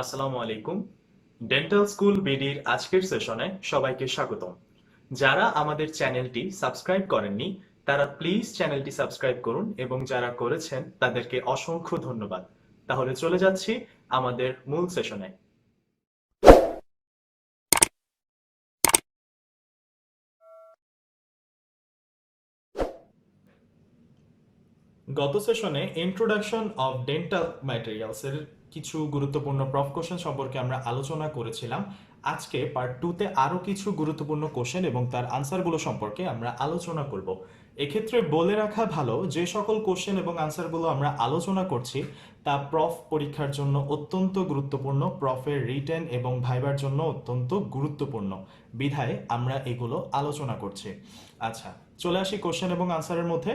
আসসালামু আলাইকুম। Dental school বিডির আজকের সেশনে সবাইকে স্বাগতম। যারা আমাদের চ্যানেলটি সাবস্ক্রাইব করেননি তারা প্লিজ চ্যানেলটি সাবস্ক্রাইব করুন এবং যারা করেছেন তাদেরকে অসংখ্য ধন্যবাদ। তাহলে চলে যাচ্ছি আমাদের মূল সেশনে। গত সেশনে ইন্ট্রোডাকশন অফ ডেন্টাল ম্যাটেরিয়ালস এর কিছু গুরুত্বপূর্ণ প্রফ কোশ্চেন সম্পর্কে আমরা আলোচনা করেছিলাম। আজকে পার্ট 2 তে আরো কিছু গুরুত্বপূর্ণ কোশ্চেন এবং তার আনসারগুলো সম্পর্কে আমরা আলোচনা করব। এক্ষেত্রে বলে রাখা ভালো যে সকল কোশ্চেন এবং আনসারগুলো আমরা আলোচনা করছি তা প্রফ পরীক্ষার জন্য অত্যন্ত গুরুত্বপূর্ণ, প্রফের রিটেন এবং ভাইবার জন্য অত্যন্ত গুরুত্বপূর্ণ বিধায় আমরা এগুলো আলোচনা করছি। আচ্ছা, চলে আসি কোশ্চেন এবং আনসারের মধ্যে।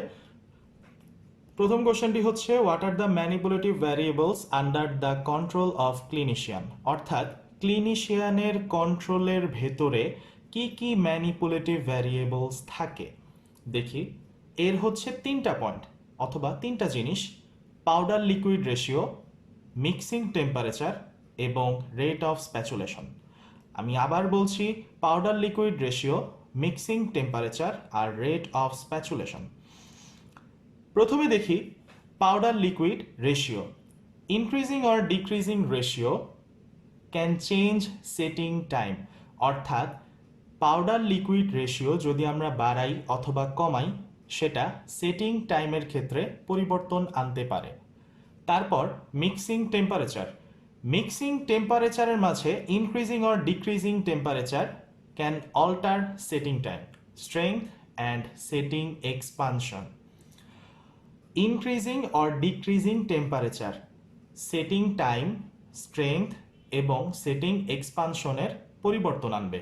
প্রথম কোশ্চেনটি হচ্ছে what are the manipulative variables under the control of clinician, অর্থাৎ ক্লিনিশিয়ানের কন্ট্রোলের ভেতরে কি কি ম্যানিপুলেটিভ ভ্যারিয়েবলস থাকে। দেখি, এর হচ্ছে তিনটা পয়েন্ট অথবা তিনটা জিনিস: powder liquid ratio, mixing temperature এবং রেট অফ স্প্যাচুলেশন। আমি আবার বলছি, powder liquid ratio, mixing temperature আর রেট অফ স্প্যাচুলেশন। প্রথমে দেখি powder liquid ratio. Increasing or decreasing ratio can change setting time, অর্থাৎ পাউডার লিকুইড রেশিও যদি আমরা বাড়াই অথবা কমাই সেটা সেটিং টাইমের ক্ষেত্রে পরিবর্তন আনতে পারে। তারপর মিক্সিং টেম্পারেচার। মিক্সিং টেম্পারেচারের মাঝে increasing or decreasing temperature can alter setting time, strength and setting expansion. Increasing or decreasing temperature setting time, strength এবং সেটিং এক্সপানশনের পরিবর্তন আনবে।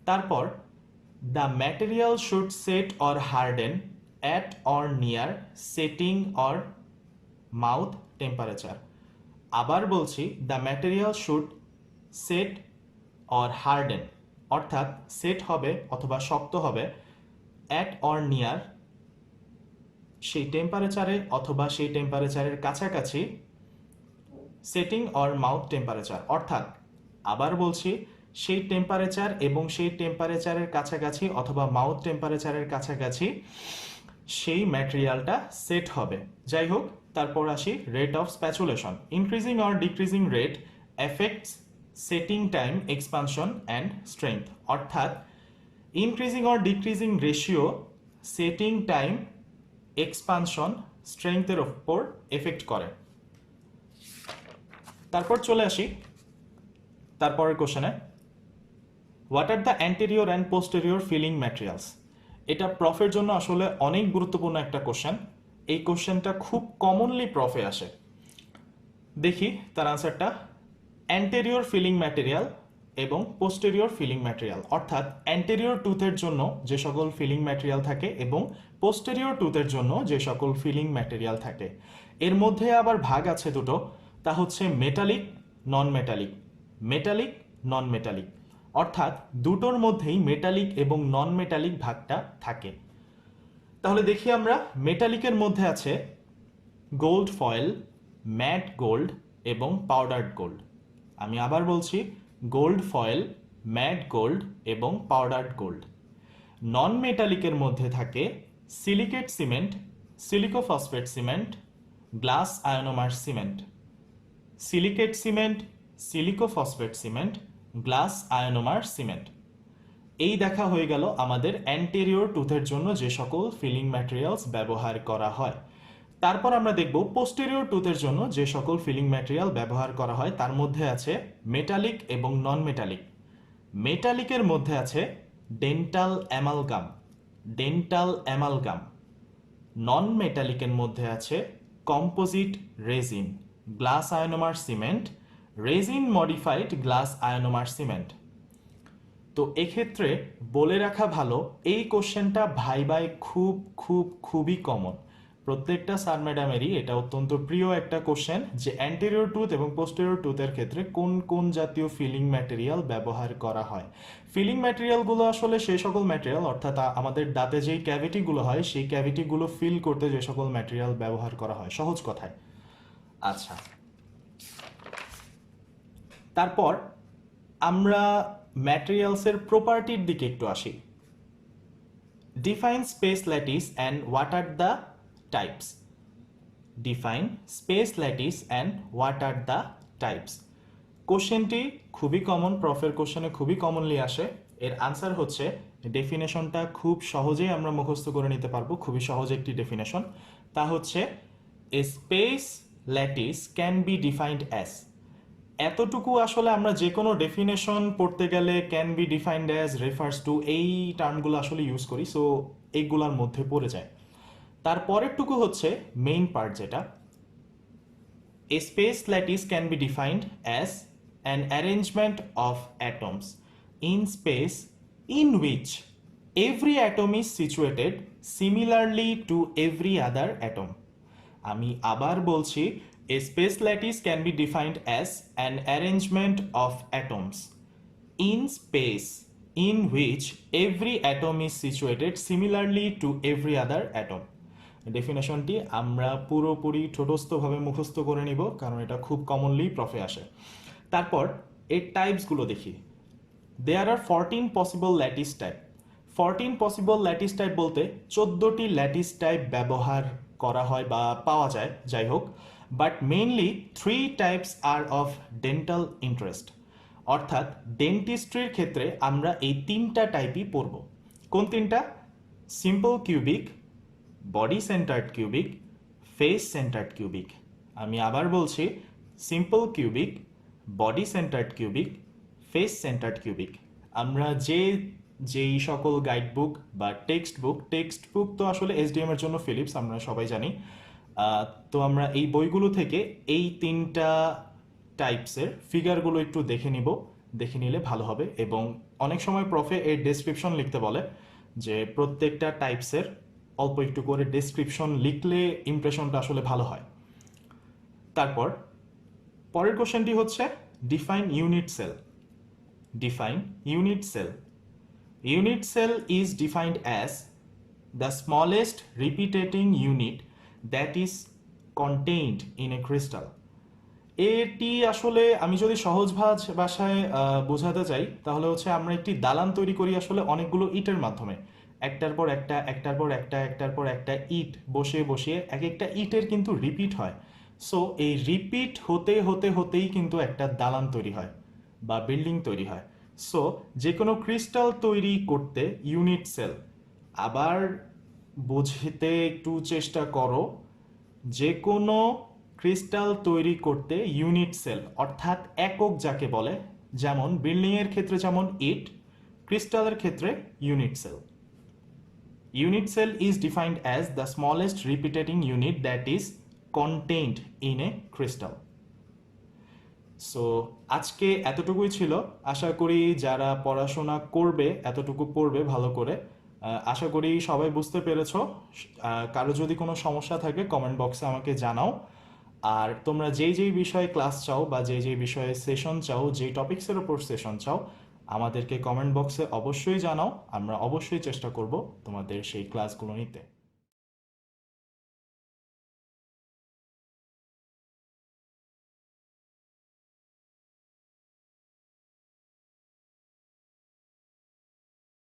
তারপর the material should set or harden at or near setting or mouth temperature. আবার বলছি, the material should set or harden, অর্থাৎ set হবে অথবা শক্ত হবে অ্যাট অর নিয়ার সেই টেম্পারেচারে অথবা সেই টেম্পারেচারের কাছাকাছি সেটিং অর মাউথ টেম্পারেচার, অর্থাৎ আবার বলছি, সেই টেম্পারেচার এবং সেই টেম্পারেচারের কাছাকাছি অথবা মাউথ টেম্পারেচারের কাছাকাছি সেই ম্যাটেরিয়ালটা সেট হবে। যাই হোক, তারপর আসি rate of spatulation. Increasing or decreasing rate effects setting time, expansion and strength, অর্থাৎ increasing or decreasing ratio setting time, expansion, স্ট্রেংথের উপর এফেক্ট করে। তারপর চলে আসি তারপরের কোশ্চেনে, what are the anterior and posterior filling materials. এটা প্রফের জন্য আসলে অনেক গুরুত্বপূর্ণ একটা কোশ্চেন। এই কোশ্চেনটা খুব কমনলি প্রফে আসে। দেখি তার আনসারটা। অ্যান্টেরিয়র ফিলিং ম্যাটেরিয়াল এবং পোস্টেরিয়র ফিলিং ম্যাটেরিয়াল, অর্থাৎ অ্যান্টেরিয়র টুথের জন্য যে সকল ফিলিং ম্যাটেরিয়াল থাকে এবং পোস্টেরিয়র টুথের জন্য যে সকল ফিলিং ম্যাটেরিয়াল থাকে। এর মধ্যে আবার ভাগ আছে দুটো, তা হচ্ছে মেটালিক, নন মেটালিক। মেটালিক, নন মেটালিক, অর্থাৎ দুটোর মধ্যেই মেটালিক এবং নন মেটালিক ভাগটা থাকে। তাহলে দেখি আমরা, মেটালিকের মধ্যে আছে গোল্ড ফয়েল, ম্যাট গোল্ড এবং পাউডার্ড গোল্ড। আমি আবার বলছি, গোল্ড ফয়েল, ম্যাট গোল্ড এবং পাউডার্ড গোল্ড। নন মেটালিকের মধ্যে থাকে silicate cement, silicophosphate cement, glass ionomer cement. Silicate cement, silicophosphate cement, glass ionomer cement. এই দেখা হয়ে গেল আমাদের অ্যান্টেরিয়র টুথের জন্য যে সকল ফিলিং ম্যাটেরিয়ালস ব্যবহার করা হয়। তারপর আমরা দেখব পোস্টেরিয়র টুথের জন্য যে সকল ফিলিং ম্যাটেরিয়াল ব্যবহার করা হয়। তার মধ্যে আছে মেটালিক এবং নন মেটালিক। মেটালিকের মধ্যে আছে dental amalgam, dental amalgam. Non মেটালিকের মধ্যে আছে composite resin, glass ionomer cement, resin modified glass ionomer cement. তো এক্ষেত্রে বলে রাখা ভালো, এই কোশ্চেনটা ভাইবায় খুবই কমন। প্রত্যেকটা স্যার ম্যাডামেরই এটা অত্যন্ত প্রিয় একটা কোশ্চেন যে অ্যান্টেরিয়র টুথ এবং পোস্টেরিয়র টুথের ক্ষেত্রে কোন কোন জাতীয় ফিলিং ম্যাটেরিয়াল ব্যবহার করা হয়। ফিলিং ম্যাটেরিয়ালগুলো আসলে সেই সকল ম্যাটেরিয়াল, অর্থাৎ আমাদের দাঁতে যেই ক্যাভিটিগুলো হয় সেই ক্যাভিটিগুলো ফিল করতে যে সকল ম্যাটেরিয়াল ব্যবহার করা হয়, সহজ কথায়। আচ্ছা, তারপর আমরা ম্যাটেরিয়ালসের প্রপার্টির দিকে একটু আসি। Define space lattice and what are the types. Define space lattice and what are the types. কোশ্চেনটি খুবই কমন, প্রফের কোশ্চেনে খুবই কমনলি আসে। এর আনসার হচ্ছে, ডেফিনেশনটা খুব সহজেই আমরা মুখস্থ করে নিতে পারবো, খুবই সহজ একটি ডেফিনেশন। তা হচ্ছে a space lattice can be defined as. এতটুকু আসলে আমরা যে কোনো ডেফিনেশন পড়তে গেলে can be defined as, refers to, এই টার্মগুলো আসলে ইউজ করি, সো এইগুলোর মধ্যে পড়ে যায়। তারপরেরটুকু হচ্ছে মেইন পার্ট, যেটা a space lattice can be defined as an arrangement of atoms in space in which every atom is situated similarly to every other atom. আমি আবার বলছি, a space lattice can be defined as an arrangement of atoms in space in which every atom is situated similarly to every other atom. ডেফিনেশনটি আমরা পুরোপুরি ঠোঁটস্থভাবে মুখস্থ করে নিব, কারণ এটা খুব কমনলি প্রফে আসে। তারপর এর টাইপসগুলো দেখি। দেয়ার আর 14 possible lattice type. 14 possible lattice type বলতে 14টি ল্যাটিস টাইপ ব্যবহার করা হয় বা পাওয়া যায়, যাই হোক, বাট মেইনলি 3 টাইপস আর অফ ডেন্টাল ইন্টারেস্ট। অর্থাৎ ডেন্টিস্ট্রির ক্ষেত্রে আমরা এই 3টা টাইপই পড়ব। কোন 3টা? Simple cubic, body centred cubic, face centred cubic. আমি আবার বলছি, simple cubic, body centred cubic, face centred cubic. আমরা যেই সকল গাইড বুক বা টেক্সট বুক তো আসলে এসডিএম এর জন্য ফিলিপস, আমরা সবাই জানি। তো আমরা এই বইগুলো থেকে এই 3টা টাইপসের ফিগারগুলো একটু দেখে নিলে ভালো হবে। এবং অনেক সময় প্রফে এর ডেসক্রিপশন লিখতে বলে, যে প্রত্যেকটা টাইপসের অল্প একটু করে ডেসক্রিপশন লিখলে ইমপ্রেশনটা আসলে ভালো হয়। তারপর পরের কোশ্চেনটি হচ্ছে define unit cell. Define unit cell. Unit cell is defined as the smallest repeating unit that is contained in a crystal. এটি আসলে আমি যদি সহজ ভাষায় বোঝাতে চাই, তাহলে হচ্ছে আমরা একটি দালান তৈরি করি আসলে অনেকগুলো ইটের মাধ্যমে। একটার পর একটা, একটার পর একটা, একটার পর একটা ইট বসিয়ে এক একটা ইটের কিন্তু রিপিট হয়। সো এই রিপিট হতেই কিন্তু একটা দালান তৈরি হয় বা বিল্ডিং তৈরি হয়। সো যে কোনো ক্রিস্টাল তৈরি করতে ইউনিট সেল, আবার বুঝতে একটু চেষ্টা করো, যে কোনো ক্রিস্টাল তৈরি করতে ইউনিট সেল অর্থাৎ একক যাকে বলে, যেমন বিল্ডিংয়ের ক্ষেত্রে যেমন ইট, ক্রিস্টালের ক্ষেত্রে unit cell. Unit cell is defined as the smallest repeating unit that is contained in a crystal. So আজকে এতটুকুই ছিল। আশা করি যারা পড়াশোনা করবে এতটুকু পড়বে ভালো করে। আশা করি সবাই বুঝতে পেরেছো। কারো যদি কোনো সমস্যা থাকে কমেন্ট বক্সে আমাকে জানাও। আর তোমরা যেই বিষয়ে ক্লাস চাও বা যেই বিষয়ে সেশন চাও, যেই টপিক্সের ওপর সেশন চাও, আমাদেরকে কমেন্ট বক্সে অবশ্যই জানাও। আমরা অবশ্যই চেষ্টা করব তোমাদের সেই ক্লাসগুলো নিতে।